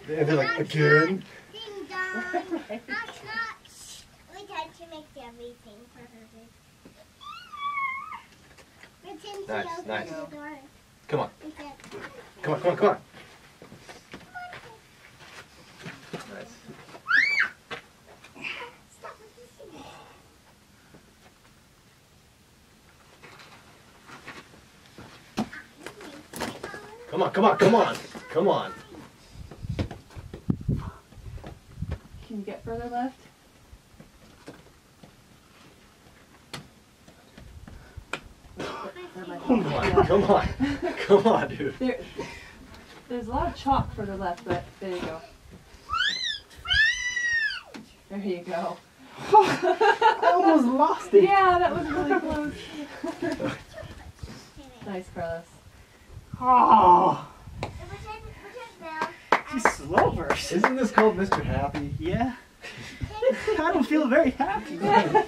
And they're like, again? Ding dong. Knock, knock. We tried to make everything for her. Pretend Nice, she opened nice. the door. Come on. We said, Come on, come on, come on. Nice. stop with the Come on, come on, come on. Come on. Can you get further left? Come on, come on. Come on, dude. There's a lot of chalk further left, but there you go. There you go. I almost lost it. Yeah, that was really close. Nice, Carlos. Oh, Pretend she's slow burst. Isn't this called Mr. Happy? Yeah. I don't feel very happy. Bell.